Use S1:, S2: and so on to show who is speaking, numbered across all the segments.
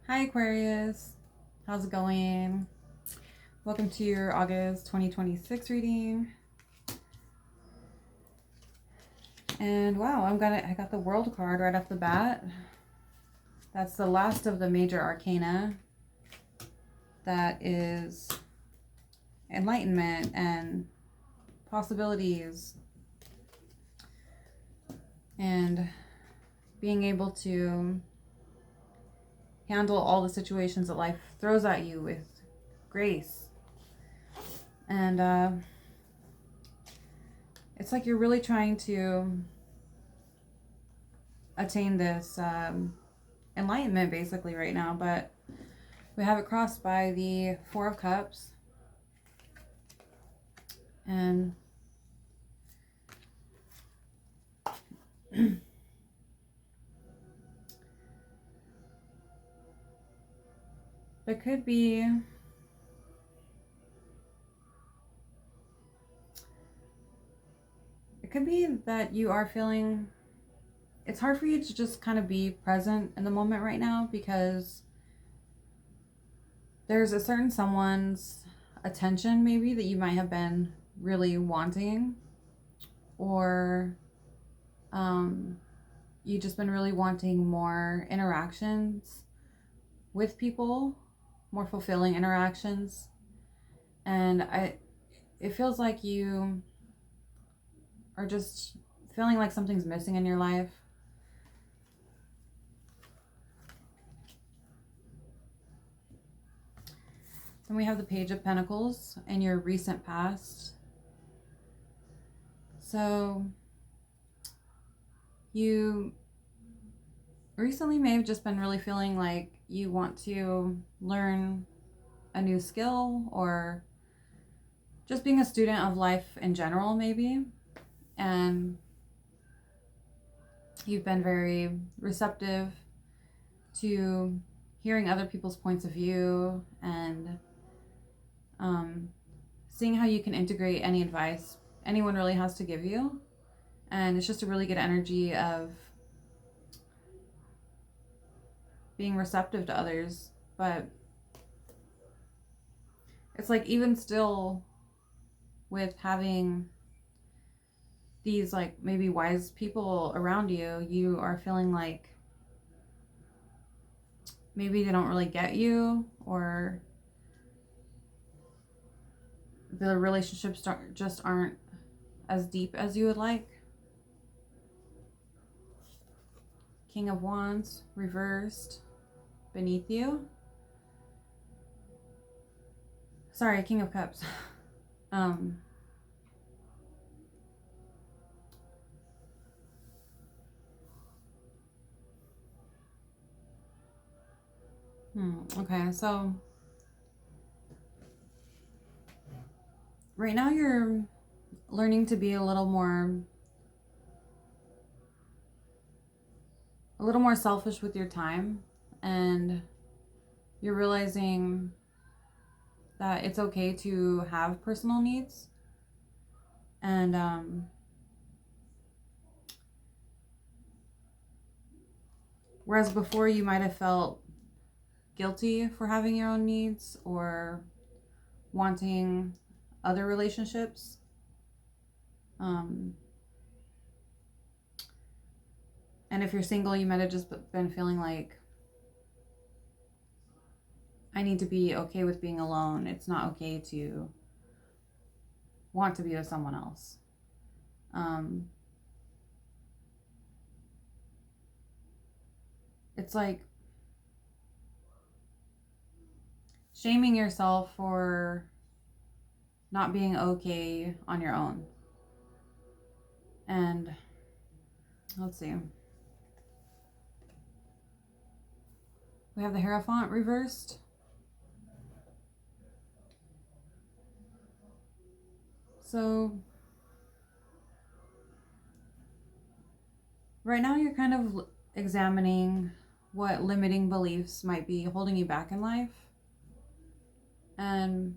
S1: Hi Aquarius, how's it going? Welcome to your August 2026 reading. And wow, I got the World card right off the bat. That's the last of the major arcana. That is enlightenment and possibilities and being able to handle all the situations that life throws at you with grace. And it's like you're really trying to attain this enlightenment basically right now, but we have it crossed by the Four of Cups. And there could be that you are feeling it's hard for you to just kind of be present in the moment right now, because there's a certain someone's attention maybe that you might have been really wanting, or you've just been really wanting more interactions with people, more fulfilling interactions. And it feels like you are just feeling like something's missing in your life. Then we have the Page of Pentacles in your recent past. So you recently may have just been really feeling like you want to learn a new skill, or just being a student of life in general maybe. And you've been very receptive to hearing other people's points of view and seeing how you can integrate any advice anyone really has to give you. And it's just a really good energy of being receptive to others. But it's like, even still, with having these like maybe wise people around you, you are feeling like maybe they don't really get you, or the relationships just aren't as deep as you would like. King of Wands reversed beneath you. Sorry, King of Cups. Okay, so right now you're learning to be a little more selfish with your time, and you're realizing that it's okay to have personal needs. And whereas before you might have felt guilty for having your own needs or wanting other relationships, and if you're single, you might have just been feeling like, I need to be okay with being alone. It's not okay to want to be with someone else. It's like shaming yourself for not being okay on your own. And let's see. We have the Hierophant reversed. So right now you're kind of examining what limiting beliefs might be holding you back in life. And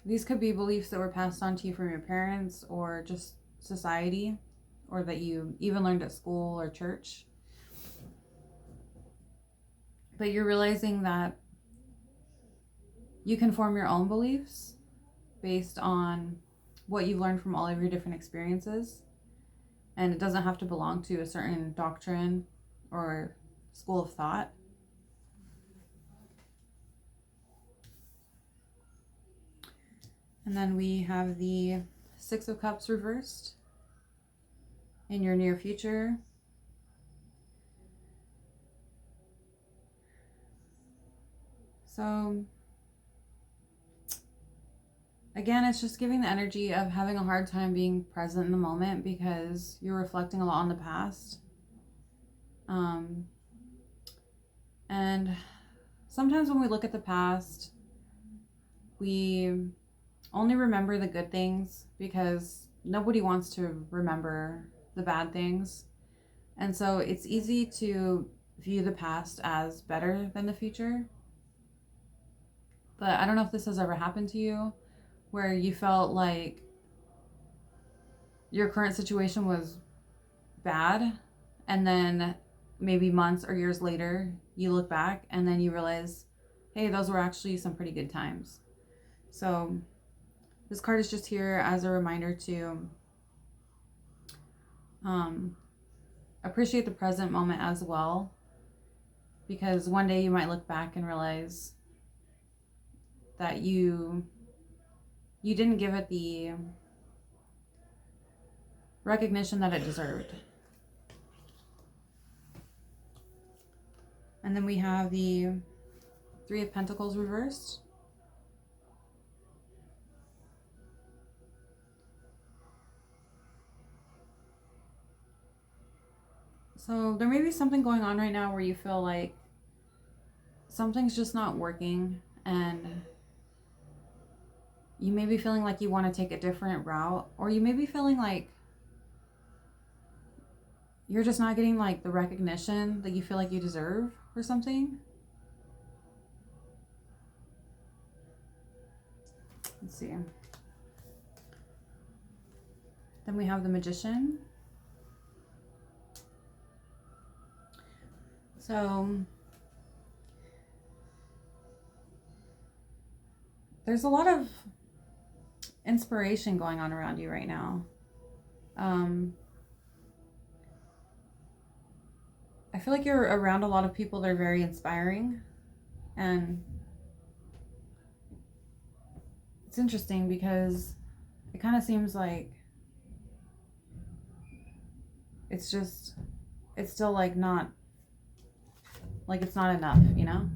S1: these could be beliefs that were passed on to you from your parents, or just society, or that you even learned at school or church. But you're realizing that you can form your own beliefs based on what you've learned from all of your different experiences. And it doesn't have to belong to a certain doctrine or school of thought. And then we have the Six of Cups reversed in your near future. So again, it's just giving the energy of having a hard time being present in the moment because you're reflecting a lot on the past. And sometimes when we look at the past, we only remember the good things because nobody wants to remember the bad things. And so it's easy to view the past as better than the future. But I don't know if this has ever happened to you, where you felt like your current situation was bad, and then maybe months or years later, you look back and then you realize, hey, those were actually some pretty good times. So this card is just here as a reminder to appreciate the present moment as well, because one day you might look back and realize that you didn't give it the recognition that it deserved. And then we have the Three of Pentacles reversed. So there may be something going on right now where you feel like something's just not working, and you may be feeling like you want to take a different route, or you may be feeling like you're just not getting like the recognition that you feel like you deserve or something. Let's see. Then we have the Magician. So there's a lot of inspiration going on around you right now. I feel like you're around a lot of people that are very inspiring, and it's interesting because it kind of seems like it's still like not, like it's not enough, you know?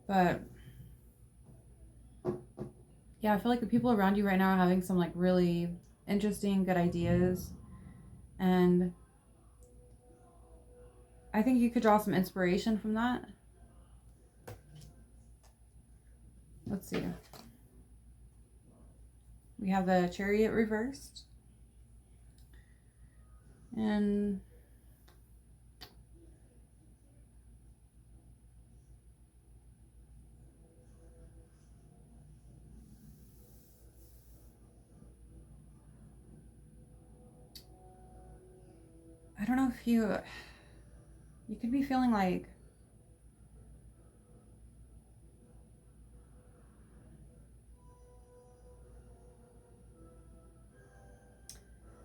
S1: But yeah, I feel like the people around you right now are having some like really interesting, good ideas. And I think you could draw some inspiration from that. Let's see. We have the Chariot reversed. And I don't know if you could be feeling like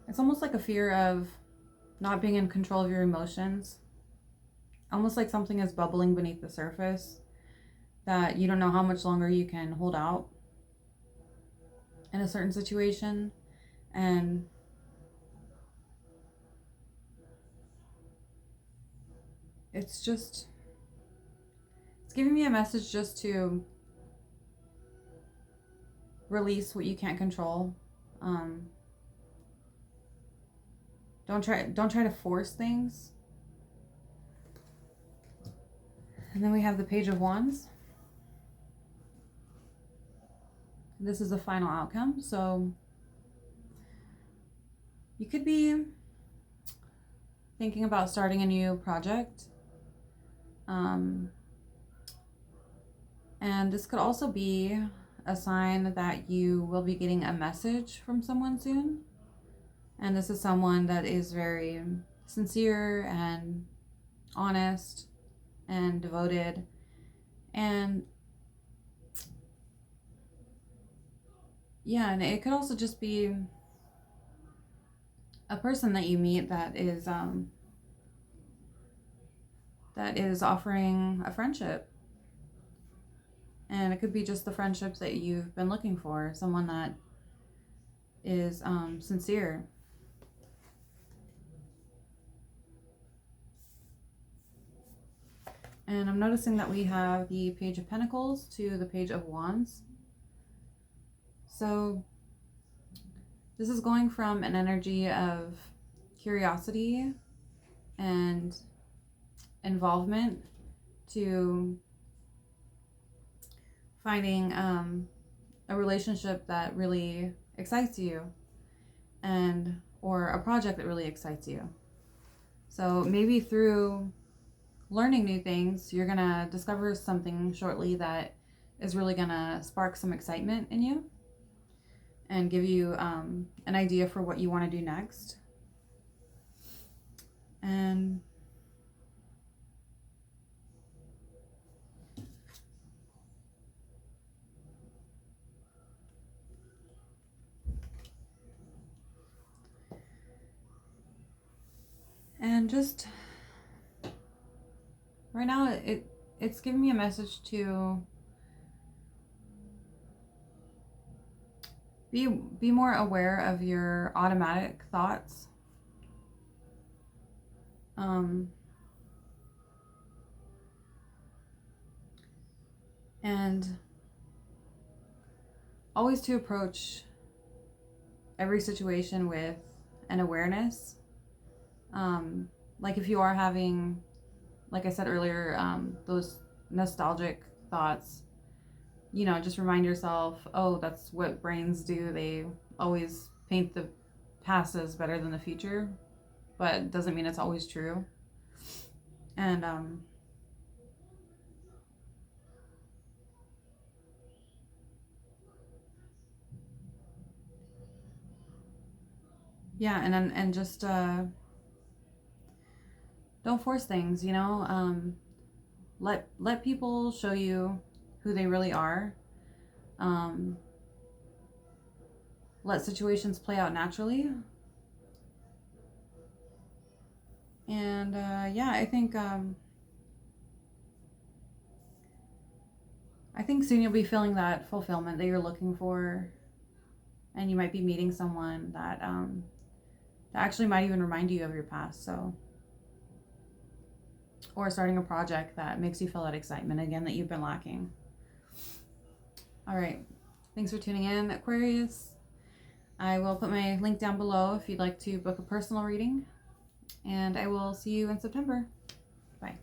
S1: it's almost like a fear of not being in control of your emotions. Almost like something is bubbling beneath the surface that you don't know how much longer you can hold out in a certain situation. And it's giving me a message just to release what you can't control. Don't try to force things. And then we have the Page of Wands. This is the final outcome. So you could be thinking about starting a new project. And this could also be a sign that you will be getting a message from someone soon. And this is someone that is very sincere and honest and devoted. And yeah, and it could also just be a person that you meet that is offering a friendship. And it could be just the friendships that you've been looking for, someone that is sincere. And I'm noticing that we have the Page of Pentacles to the Page of Wands. So this is going from an energy of curiosity and involvement to finding a relationship that really excites you, and or a project that really excites you. So maybe through learning new things, you're gonna discover something shortly that is really gonna spark some excitement in you and give you an idea for what you want to do next. And just right now, it's giving me a message to be more aware of your automatic thoughts. And always to approach every situation with an awareness. Like if you are having, like I said earlier, those nostalgic thoughts, you know, just remind yourself, oh, that's what brains do. They always paint the past as better than the future, but it doesn't mean it's always true. And yeah, and just don't force things, you know. Let people show you who they really are. Let situations play out naturally. And yeah, I think soon you'll be feeling that fulfillment that you're looking for, and you might be meeting someone that that actually might even remind you of your past. So, or starting a project that makes you feel that excitement again that you've been lacking. All right, thanks for tuning in, Aquarius. I will put my link down below if you'd like to book a personal reading, and I will see you in September. Bye.